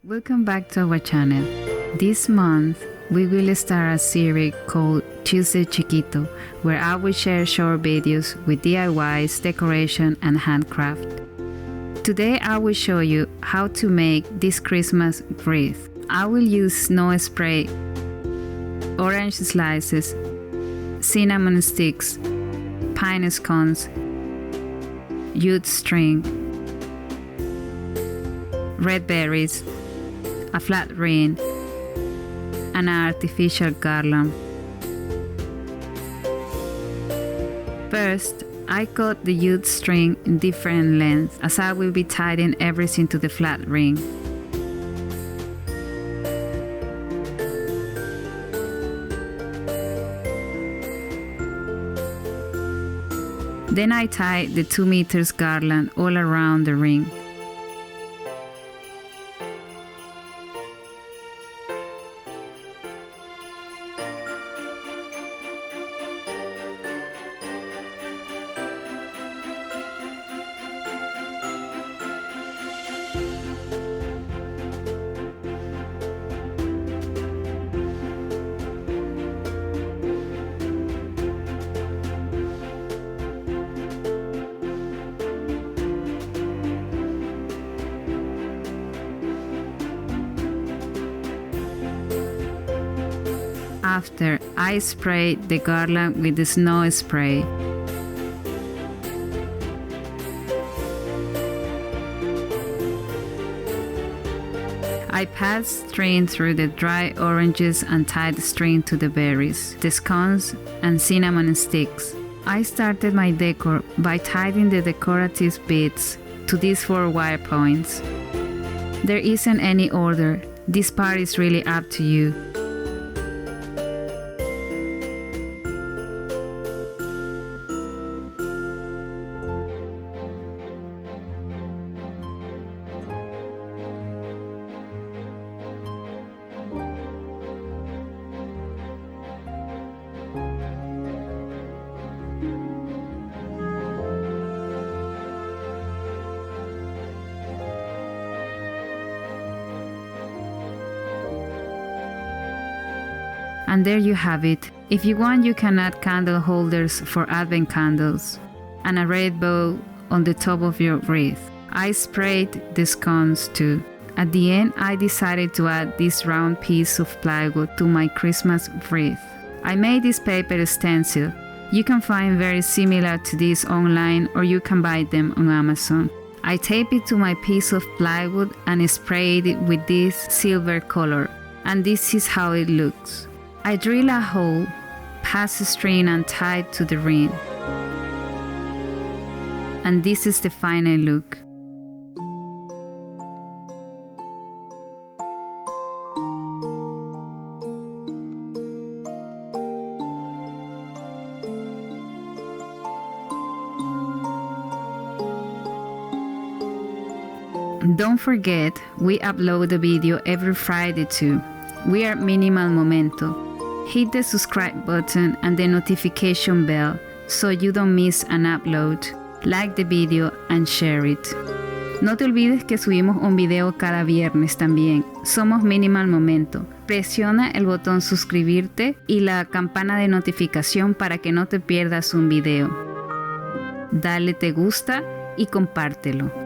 Welcome back to our channel. This month, we will start a series called Tuesday Chiquito, where I will share short videos with DIYs, decoration, and handcraft. Today, I will show you how to make this Christmas wreath. I will use snow spray, orange slices, cinnamon sticks, pine scones, jute string, red berries, a flat wreath, and an artificial garland. First, I cut the jute string in different lengths as I will be tying everything to the flat wreath. Then I tie the 2 meters garland all around the ring. After, I sprayed the garland with the snow spray. I passed string through the dry oranges and tied the string to the berries, the scones, and cinnamon sticks. I started my decor by tying the decorative beads to these 4 wire points. There isn't any order, this part is really up to you. And there you have it. If you want, you can add candle holders for advent candles and a red bow on the top of your wreath. I sprayed the scones too. At the end, I decided to add this round piece of plywood to my Christmas wreath. I made this paper stencil. You can find very similar to this online, or you can buy them on Amazon. I taped it to my piece of plywood and sprayed it with this silver color, and this is how it looks. I drill a hole, pass a string and tie it to the ring. And this is the final look. Don't forget, we upload the video every Friday too. We are Minimal Momento. Hit the subscribe button and the notification bell so you don't miss an upload. Like the video and share it. No te olvides que subimos un video cada viernes también. Somos Minimal Momento. Presiona el botón suscribirte y la campana de notificación para que no te pierdas un video. Dale te gusta y compártelo.